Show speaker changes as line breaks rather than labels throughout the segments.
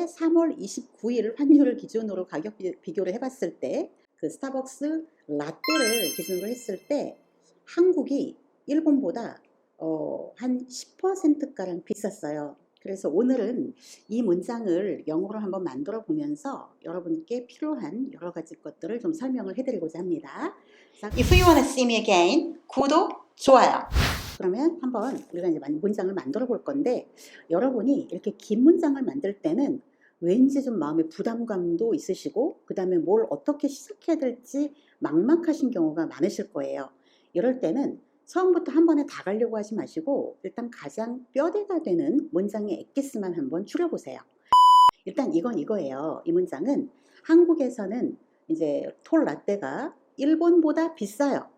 올해 3월 29일 환율을 기준으로 가격 비교를 해봤을 때 그 스타벅스 라떼를 기준으로 했을 때 한국이 일본보다 한 10%가량 비쌌어요. 그래서 오늘은 이 문장을 영어로 한번 만들어 보면서 여러분께 필요한 여러 가지 것들을 좀 설명을 해드리고자 합니다. If you want to see me again, 구독, 좋아요. 그러면 한번 우리가 이제 문장을 만들어 볼 건데, 여러분이 이렇게 긴 문장을 만들 때는 왠지 좀 마음의 부담감도 있으시고, 그 다음에 뭘 어떻게 시작해야 될지 막막하신 경우가 많으실 거예요. 이럴 때는 처음부터 한 번에 다 가려고 하지 마시고 일단 가장 뼈대가 되는 문장의 엑기스만 한번 추려보세요. 일단 이건 이거예요. 이 문장은 한국에서는 이제 톨 라떼가 일본보다 비싸요.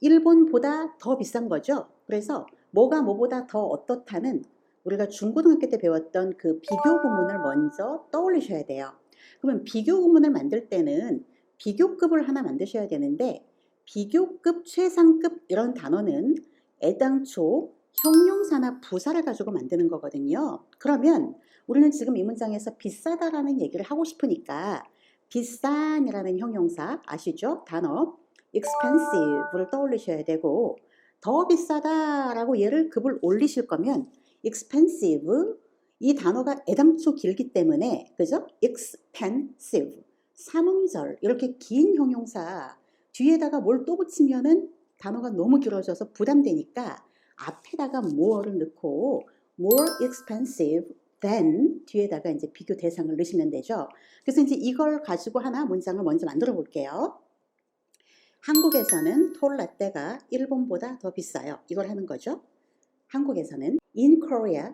일본보다 더 비싼 거죠. 그래서 뭐가 뭐보다 더 어떻다는 우리가 중고등학교 때 배웠던 그 비교 구문을 먼저 떠올리셔야 돼요. 그러면 비교 구문을 만들 때는 비교급을 하나 만드셔야 되는데, 비교급, 최상급 이런 단어는 애당초 형용사나 부사를 가지고 만드는 거거든요. 그러면 우리는 지금 이 문장에서 비싸다라는 얘기를 하고 싶으니까 비싼이라는 형용사 아시죠? 단어 expensive를 떠올리셔야 되고, 더 비싸다라고 얘를 급을 올리실 거면 expensive, 이 단어가 애당초 길기 때문에, 그죠? expensive, 삼음절 이렇게 긴 형용사 뒤에다가 뭘 또 붙이면은 단어가 너무 길어져서 부담되니까 앞에다가 more를 넣고 more expensive than 뒤에다가 이제 비교 대상을 넣으시면 되죠. 그래서 이제 이걸 가지고 하나 문장을 먼저 만들어 볼게요. 한국에서는 톨 라떼가 일본보다 더 비싸요. 이걸 하는 거죠. 한국에서는 In Korea,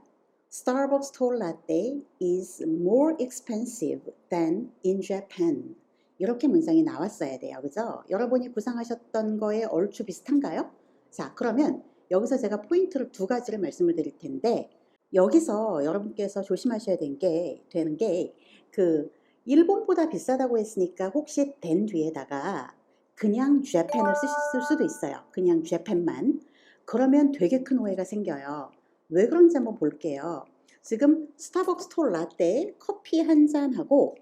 Starbucks 톨 라떼 is more expensive than in Japan. 이렇게 문장이 나왔어야 돼요. 그죠? 여러분이 구상하셨던 거에 얼추 비슷한가요? 자, 그러면 여기서 제가 포인트를 두 가지를 말씀을 드릴 텐데, 여기서 여러분께서 조심하셔야 되는 게 그 일본보다 비싸다고 했으니까 혹시 than 뒤에다가 그냥 Japan을 쓰실 수도 있어요. 그냥 Japan만. 그러면 되게 큰 오해가 생겨요. 왜 그런지 한번 볼게요. 지금 스타벅스 톨 라떼 커피 한 잔하고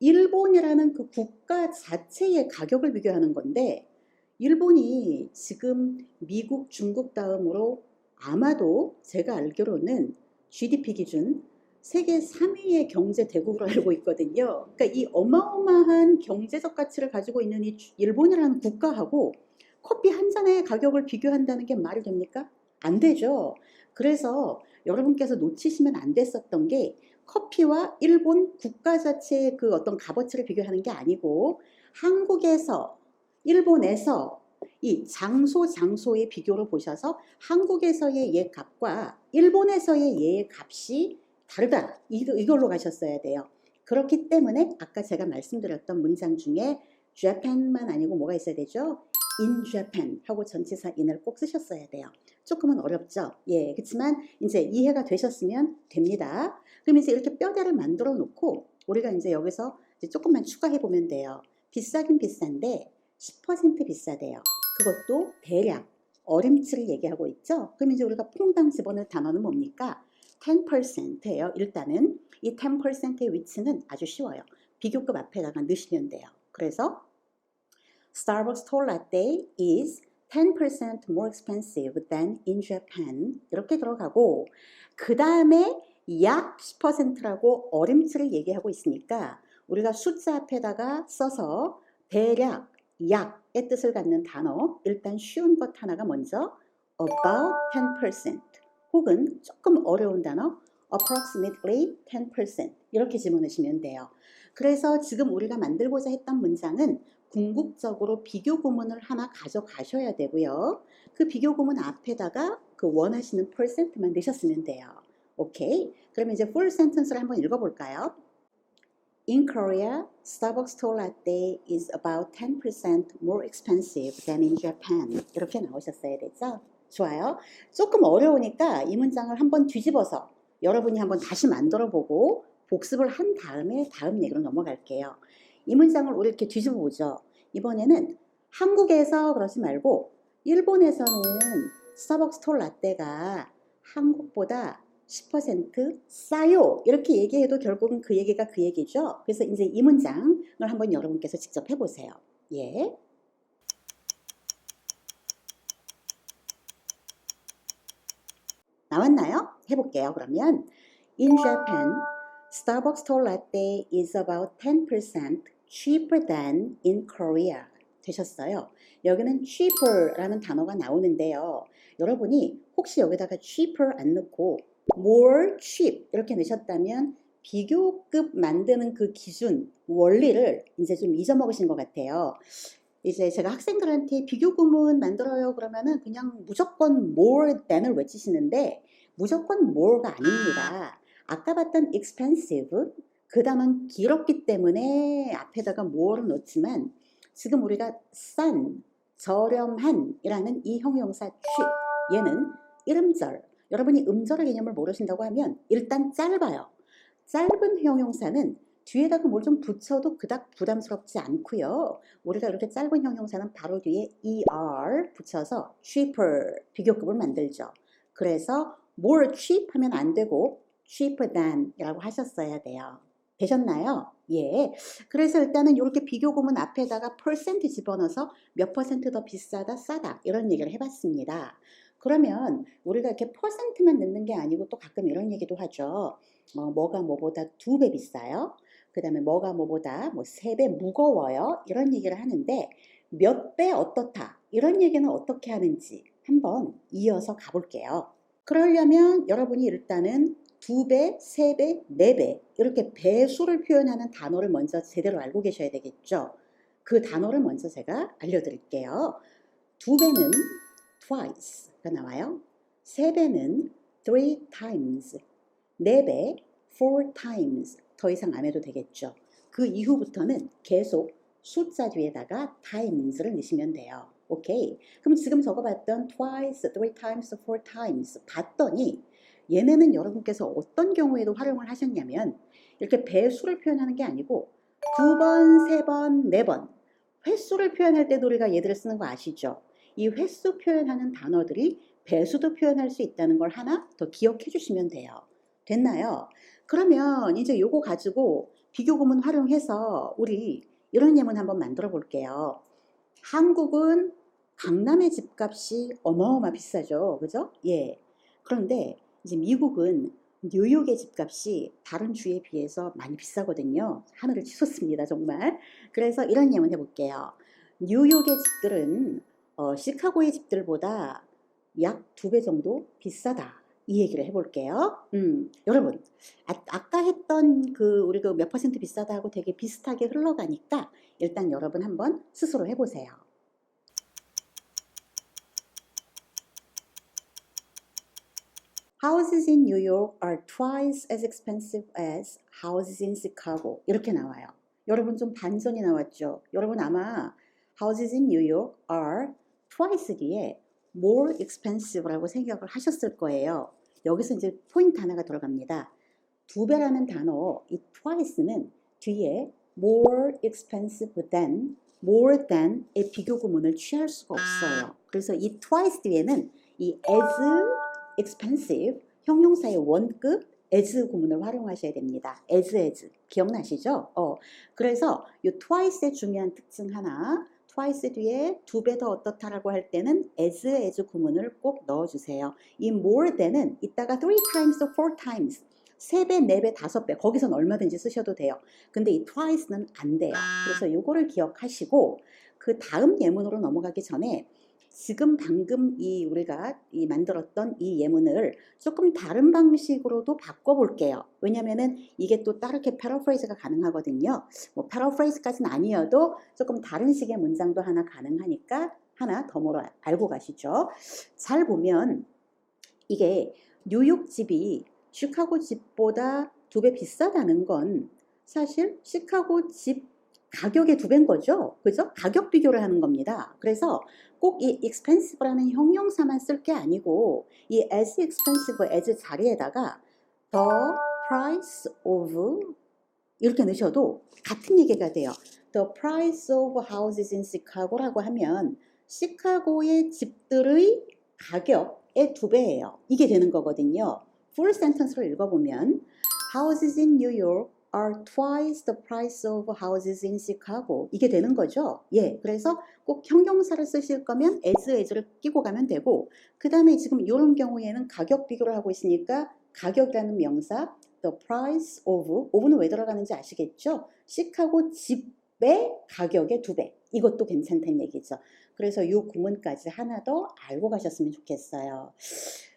일본이라는 그 국가 자체의 가격을 비교하는 건데, 일본이 지금 미국, 중국 다음으로 아마도 제가 알기로는 GDP 기준 세계 3위의 경제 대국으로 알고 있거든요. 그러니까 이 어마어마한 경제적 가치를 가지고 있는 이 일본이라는 국가하고 커피 한 잔의 가격을 비교한다는 게 말이 됩니까? 안 되죠. 그래서 여러분께서 놓치시면 안 됐었던 게, 커피와 일본 국가 자체의 그 어떤 값어치를 비교하는 게 아니고 한국에서, 일본에서 이 장소의 비교를 보셔서 한국에서의 얘 값과 일본에서의 얘의 값이 다르다, 이걸로 가셨어야 돼요. 그렇기 때문에 아까 제가 말씀드렸던 문장 중에 Japan만 아니고 뭐가 있어야 되죠? In Japan 하고 전치사 in을 꼭 쓰셨어야 돼요. 조금은 어렵죠? 예, 그렇지만 이제 이해가 되셨으면 됩니다. 그럼 이제 이렇게 뼈대를 만들어 놓고 우리가 이제 여기서 이제 조금만 추가해 보면 돼요. 비싸긴 비싼데 10% 비싸대요. 그것도 대략 어림치를 얘기하고 있죠. 그럼 이제 우리가 퐁당 집어넣을 단어는 뭡니까? 10%예요. 일단은 이 10%의 위치는 아주 쉬워요. 비교급 앞에다가 넣으시면 돼요. 그래서 Starbucks 톨 라떼 is 10% more expensive than in Japan. 이렇게 들어가고, 그 다음에 약 10%라고 어림치를 얘기하고 있으니까 우리가 숫자 앞에다가 써서 대략, 약의 뜻을 갖는 단어, 일단 쉬운 것 하나가 먼저 about 10%, 혹은 조금 어려운 단어 approximately 10% 이렇게 집어넣으시면 돼요. 그래서 지금 우리가 만들고자 했던 문장은 궁극적으로 비교 구문을 하나 가져가셔야 되고요. 그 비교 구문 앞에다가 그 원하시는 %만 넣으셨으면 돼요. 오케이? 그러면 이제 full sentence를 한번 읽어볼까요? In Korea, Starbucks 톨 라떼 is about 10% more expensive than in Japan. 이렇게 나오셨어야 되죠? 좋아요. 조금 어려우니까 이 문장을 한번 뒤집어서 여러분이 한번 다시 만들어보고 복습을 한 다음에 다음 얘기로 넘어갈게요. 이 문장을 우리 이렇게 뒤집어 보죠. 이번에는 한국에서 그러지 말고 일본에서는 스타벅스 톨 라떼가 한국보다 10% 싸요. 이렇게 얘기해도 결국은 그 얘기가 그 얘기죠. 그래서 이제 이 문장을 한번 여러분께서 직접 해보세요. 예. 나왔나요? 해볼게요. 그러면 In Japan, Starbucks tall latte is about 10% cheaper than in Korea. 되셨어요. 여기는 cheaper라는 단어가 나오는데요. 여러분이 혹시 여기다가 cheaper 안 넣고 more cheap 이렇게 넣으셨다면 비교급 만드는 그 기준, 원리를 이제 좀 잊어먹으신 것 같아요. 이제 제가 학생들한테 비교구문 만들어요 그러면은 그냥 무조건 more than을 외치시는데 무조건 more가 아닙니다. 아까 봤던 expensive 그 단어는 길었기 때문에 앞에다가 more를 넣지만 지금 우리가 싼, 저렴한 이라는 이 형용사 cheap 얘는 이름절 여러분이 음절의 개념을 모르신다고 하면 일단 짧아요. 짧은 형용사는 뒤에다가 뭘 좀 붙여도 그닥 부담스럽지 않고요. 우리가 이렇게 짧은 형용사는 바로 뒤에 er 붙여서 cheaper 비교급을 만들죠. 그래서 more cheap 하면 안 되고 cheaper than 이라고 하셨어야 돼요. 되셨나요? 예. 그래서 일단은 이렇게 비교구문 앞에다가 퍼센트 집어넣어서 몇 퍼센트 더 비싸다, 싸다 이런 얘기를 해봤습니다. 그러면 우리가 이렇게 퍼센트만 넣는 게 아니고 또 가끔 이런 얘기도 하죠. 뭐가 뭐보다 2배 비싸요. 그 다음에 뭐가 뭐보다 뭐 3배 무거워요. 이런 얘기를 하는데 몇 배 어떻다. 이런 얘기는 어떻게 하는지 한번 이어서 가볼게요. 그러려면 여러분이 일단은 2배, 3배, 4배 이렇게 배수를 표현하는 단어를 먼저 제대로 알고 계셔야 되겠죠. 그 단어를 먼저 제가 알려드릴게요. 2배는 twice가 나와요. 3배는 3 times, 4배 4 times. 더 이상 안 해도 되겠죠. 그 이후부터는 계속 숫자 뒤에다가 times를 넣으시면 돼요. 오케이. 그럼 지금 적어봤던 twice, 3 times, 4 times 봤더니 얘네는 여러분께서 어떤 경우에도 활용을 하셨냐면 이렇게 배수를 표현하는 게 아니고 2번, 3번, 4번 횟수를 표현할 때도 우리가 얘들을 쓰는 거 아시죠? 이 횟수 표현하는 단어들이 배수도 표현할 수 있다는 걸 하나 더 기억해 주시면 돼요. 됐나요? 그러면 이제 요거 가지고 비교구문 활용해서 우리 이런 예문 한번 만들어 볼게요. 한국은 강남의 집값이 어마어마 비싸죠. 그죠? 예. 그런데 이제 미국은 뉴욕의 집값이 다른 주에 비해서 많이 비싸거든요. 하늘을 치솟습니다, 정말. 그래서 이런 예문 해볼게요. 뉴욕의 집들은 시카고의 집들보다 약 2배 정도 비싸다. 이 얘기를 해볼게요. 여러분, 아까 했던 우리 몇 퍼센트 비싸다 하고 되게 비슷하게 흘러가니까 일단 여러분 한번 스스로 해보세요. Houses in New York are twice as expensive as houses in Chicago. 이렇게 나와요. 여러분 좀 반전이 나왔죠? 여러분 아마 Houses in New York are twice 뒤에 more expensive라고 생각을 하셨을 거예요. 여기서 이제 포인트 하나가 들어갑니다. 2배라는 단어, 이 twice는 뒤에 more expensive than, more than의 비교구문을 취할 수가 없어요. 그래서 이 twice 뒤에는 이 as expensive 형용사의 원급 as 구문을 활용하셔야 됩니다. as 기억나시죠? 그래서 이 twice의 중요한 특징 하나, twice 뒤에 2배 더 어떻다라고 할 때는 as 구문을 꼭 넣어주세요. 이 more than은 이따가 3 times, 4 times 3배, 4배, 5배 거기선 얼마든지 쓰셔도 돼요. 근데 이 twice는 안 돼요. 그래서 이거를 기억하시고 그 다음 예문으로 넘어가기 전에 지금 방금 우리가 만들었던 이 예문을 조금 다른 방식으로도 바꿔볼게요. 왜냐면은 이게 또 따르게 패러프레이즈가 가능하거든요. 뭐 패러프레이즈까지는 아니어도 조금 다른 식의 문장도 하나 가능하니까 하나 덤으로 알고 가시죠. 잘 보면 이게 뉴욕 집이 시카고 집보다 2배 비싸다는 건 사실 시카고 집 가격의 2배인 거죠. 그죠? 가격 비교를 하는 겁니다. 그래서 꼭 이 expensive라는 형용사만 쓸 게 아니고 이 as expensive as 자리에다가 the price of 이렇게 넣으셔도 같은 얘기가 돼요. The price of houses in Chicago라고 하면 시카고의 집들의 가격의 2배예요. 이게 되는 거거든요. full sentence로 읽어보면 houses in New York are twice the price of houses in Chicago. 이게 되는 거죠. 예, 그래서 꼭 형용사를 쓰실 거면 as를 끼고 가면 되고, 그 다음에 지금 이런 경우에는 가격 비교를 하고 있으니까 가격이라는 명사, the price of는 왜 들어가는지 아시겠죠? 시카고 집의 가격의 2배. 이것도 괜찮다는 얘기죠. 그래서 이 구문까지 하나 더 알고 가셨으면 좋겠어요.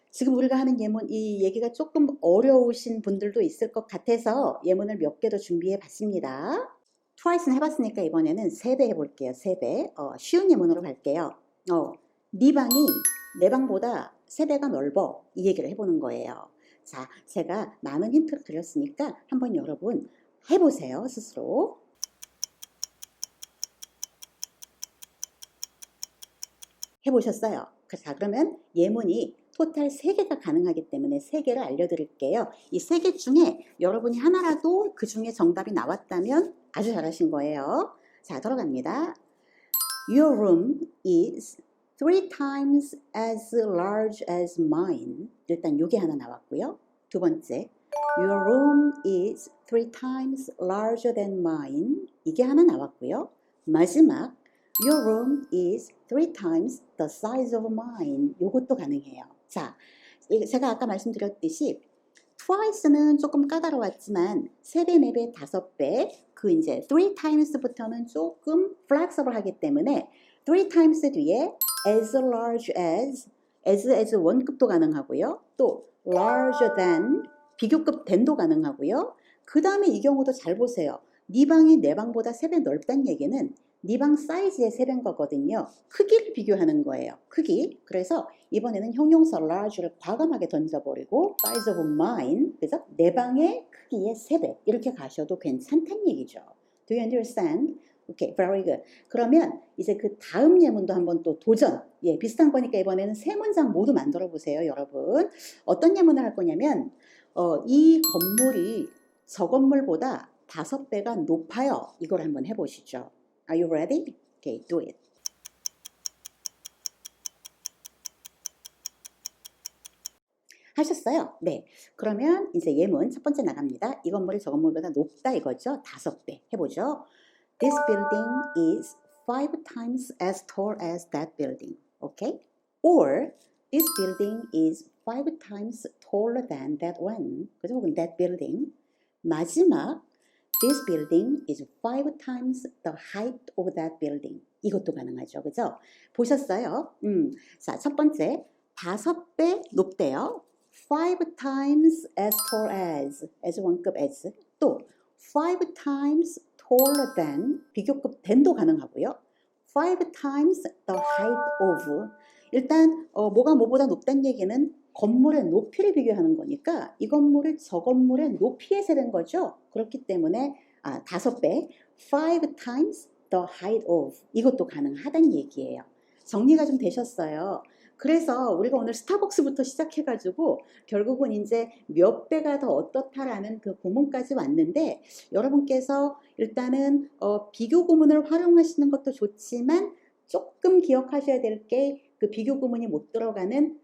지금 우리가 하는 예문, 이 얘기가 조금 어려우신 분들도 있을 것 같아서 예문을 몇 개 더 준비해 봤습니다. twice는 해봤으니까 이번에는 3배 해볼게요. 3배. 쉬운 예문으로 갈게요. 네 방이 내 방보다 3배가 넓어. 이 얘기를 해보는 거예요. 자, 제가 많은 힌트를 드렸으니까 한번 여러분 해보세요. 스스로. 해보셨어요? 자, 그러면 예문이 토탈 3개가 가능하기 때문에 3개를 알려드릴게요. 이 3개 중에 여러분이 하나라도 그 중에 정답이 나왔다면 아주 잘하신 거예요. 자, 들어갑니다. Your room is 3 times as large as mine. 일단 요게 하나 나왔고요. 두 번째, Your room is 3 times larger than mine. 이게 하나 나왔고요. 마지막, Your room is 3 times the size of mine. 요것도 가능해요. 자, 제가 아까 말씀드렸듯이 twice는 조금 까다로웠지만 3배, 4배, 5배 그 이제 3 times부터는 조금 flexible 하기 때문에 3 times 뒤에 as large as 원급도 가능하고요. 또 larger than 비교급 than도 가능하고요. 그 다음에 이 경우도 잘 보세요. 네 방이 내 방보다 3배 넓다는 얘기는 네 방 사이즈의 3배인 거거든요. 크기를 비교하는 거예요. 크기. 그래서 이번에는 형용사 large를 과감하게 던져버리고 size of mine, 그래서 내 방의 크기의 3배 이렇게 가셔도 괜찮다는 얘기죠. Do you understand? Okay, very good. 그러면 이제 그 다음 예문도 한번 또 도전. 예, 비슷한 거니까 이번에는 3문장 모두 만들어 보세요, 여러분. 어떤 예문을 할 거냐면 이 건물이 저 건물보다 5배가 높아요. 이걸 한번 해보시죠. Are you ready? Okay, do it. 하셨어요? 네. 그러면 이제 예문 첫 번째 나갑니다. 이 건물이 저 건물보다 높다 이거죠? 5배. 해보죠. This building is 5 times as tall as that building. Okay? Or this building is 5 times taller than that one. 그죠? 혹은 that building. 마지막 This building is 5 times the height of that building. 이것도 가능하죠. 그죠? 보셨어요? 자, 첫 번째 5배 높대요. 5 times as tall as 원급 as. 또 5 times taller than 비교급 than도 가능하고요. 5 times the height of. 일단 뭐가 뭐보다 높다는 얘기는 건물의 높이를 비교하는 거니까 이 건물을 저 건물의 높이에 세는 거죠. 그렇기 때문에 5배, 5 times the height of 이것도 가능하다는 얘기예요. 정리가 좀 되셨어요. 그래서 우리가 오늘 스타벅스부터 시작해가지고 결국은 이제 몇 배가 더 어떻다라는 그 구문까지 왔는데 여러분께서 일단은 비교 구문을 활용하시는 것도 좋지만 조금 기억하셔야 될 게 그 비교 구문이 못 들어가는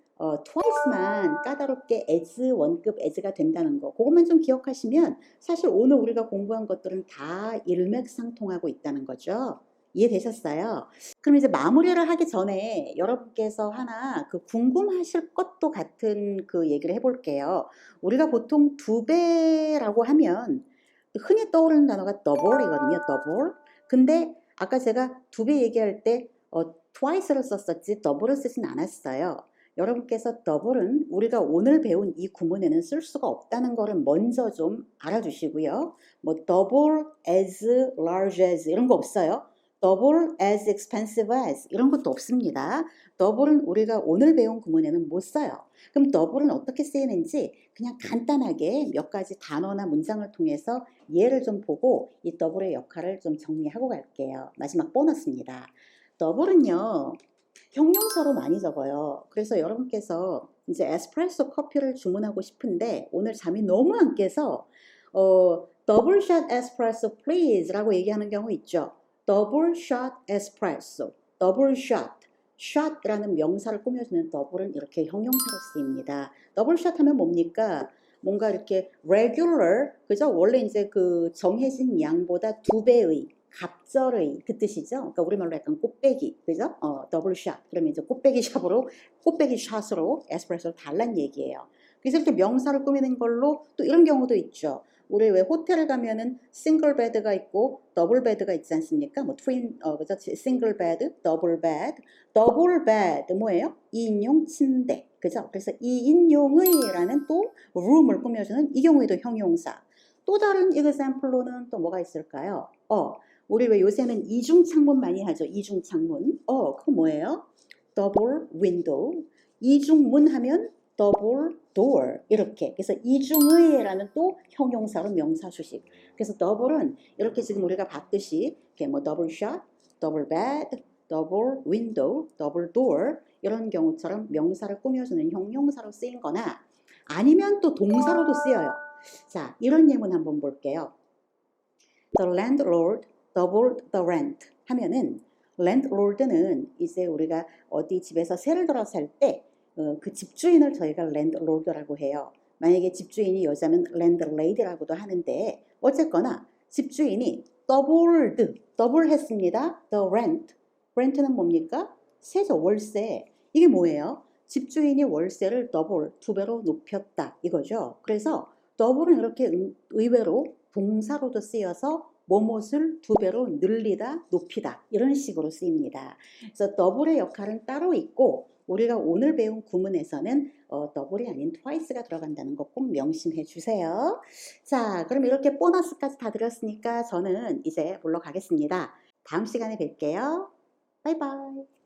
twice만 까다롭게 as 원급 as가 된다는 거 그것만 좀 기억하시면 사실 오늘 우리가 공부한 것들은 다 일맥상통하고 있다는 거죠. 이해되셨어요? 그럼 이제 마무리를 하기 전에 여러분께서 하나 그 궁금하실 것도 같은 그 얘기를 해볼게요. 우리가 보통 2배라고 하면 흔히 떠오르는 단어가 double이거든요. double. 근데 아까 제가 2배 얘기할 때 twice를 썼었지 double을 쓰진 않았어요. 여러분께서 double은 우리가 오늘 배운 이 구문에는 쓸 수가 없다는 거를 먼저 좀 알아주시고요. 뭐 double as large as 이런 거 없어요. double as expensive as 이런 것도 없습니다. double은 우리가 오늘 배운 구문에는 못 써요. 그럼 double은 어떻게 쓰이는지 그냥 간단하게 몇 가지 단어나 문장을 통해서 예를 좀 보고 이 double의 역할을 좀 정리하고 갈게요. 마지막 보너스입니다. double은요. 형용사로 많이 적어요. 그래서 여러분께서 이제 에스프레소 커피를 주문하고 싶은데 오늘 잠이 너무 안 깨서 double shot espresso please 라고 얘기하는 경우 있죠. double shot espresso, double shot, shot라는 명사를 꾸며주는 double은 이렇게 형용사로 쓰입니다. double shot 하면 뭡니까? 뭔가 이렇게 regular, 그죠? 원래 이제 그 정해진 양보다 2배의 갑절의 그 뜻이죠. 그러니까 우리말로 약간 꽃배기, 그죠? 더블 샷. 그러면 이제 꽃배기 샷으로 에스프레소를 달란 얘기예요. 그래서 이렇게 명사를 꾸미는 걸로 또 이런 경우도 있죠. 우리 왜 호텔을 가면은 싱글 베드가 있고 더블 베드가 있지 않습니까? 뭐 트윈, 그죠? 싱글 베드, 더블 베드. 더블 베드 뭐예요? 2인용 침대, 그죠? 그래서 2인용의라는 또 룸을 꾸며주는 이 경우에도 형용사. 또 다른 example로는 또 뭐가 있을까요? 우리 왜 요새는 이중 창문 많이 하죠? 이중 창문. 그거 뭐예요? double window. 이중 문 하면 double door. 이렇게. 그래서 이중의라는 또 형용사로 명사 수식. 그래서 double은 이렇게 지금 우리가 봤듯이 이렇게 뭐 double shot, double bed, double window, double door 이런 경우처럼 명사를 꾸며주는 형용사로 쓰인 거나 아니면 또 동사로도 쓰여요. 자, 이런 예문 한번 볼게요. The landlord doubled the rent 하면은 landlord는 이제 우리가 어디 집에서 세를 들어 살 때 그 집주인을 저희가 landlord라고 해요. 만약에 집주인이 여자면 landlady라고도 하는데 어쨌거나 집주인이 더블 했습니다. The rent는 뭡니까? 세죠. 월세. 이게 뭐예요? 집주인이 월세를 더블, 2배로 높였다 이거죠. 그래서 더블은 이렇게 의외로 동사로도 쓰여서 뭐뭇을 2배로 늘리다, 높이다 이런 식으로 쓰입니다. 그래서 더블의 역할은 따로 있고 우리가 오늘 배운 구문에서는 더블이 아닌 twice가 들어간다는 거 꼭 명심해 주세요. 자, 그럼 이렇게 보너스까지 다 드렸으니까 저는 이제 물러가겠습니다. 다음 시간에 뵐게요. 바이바이.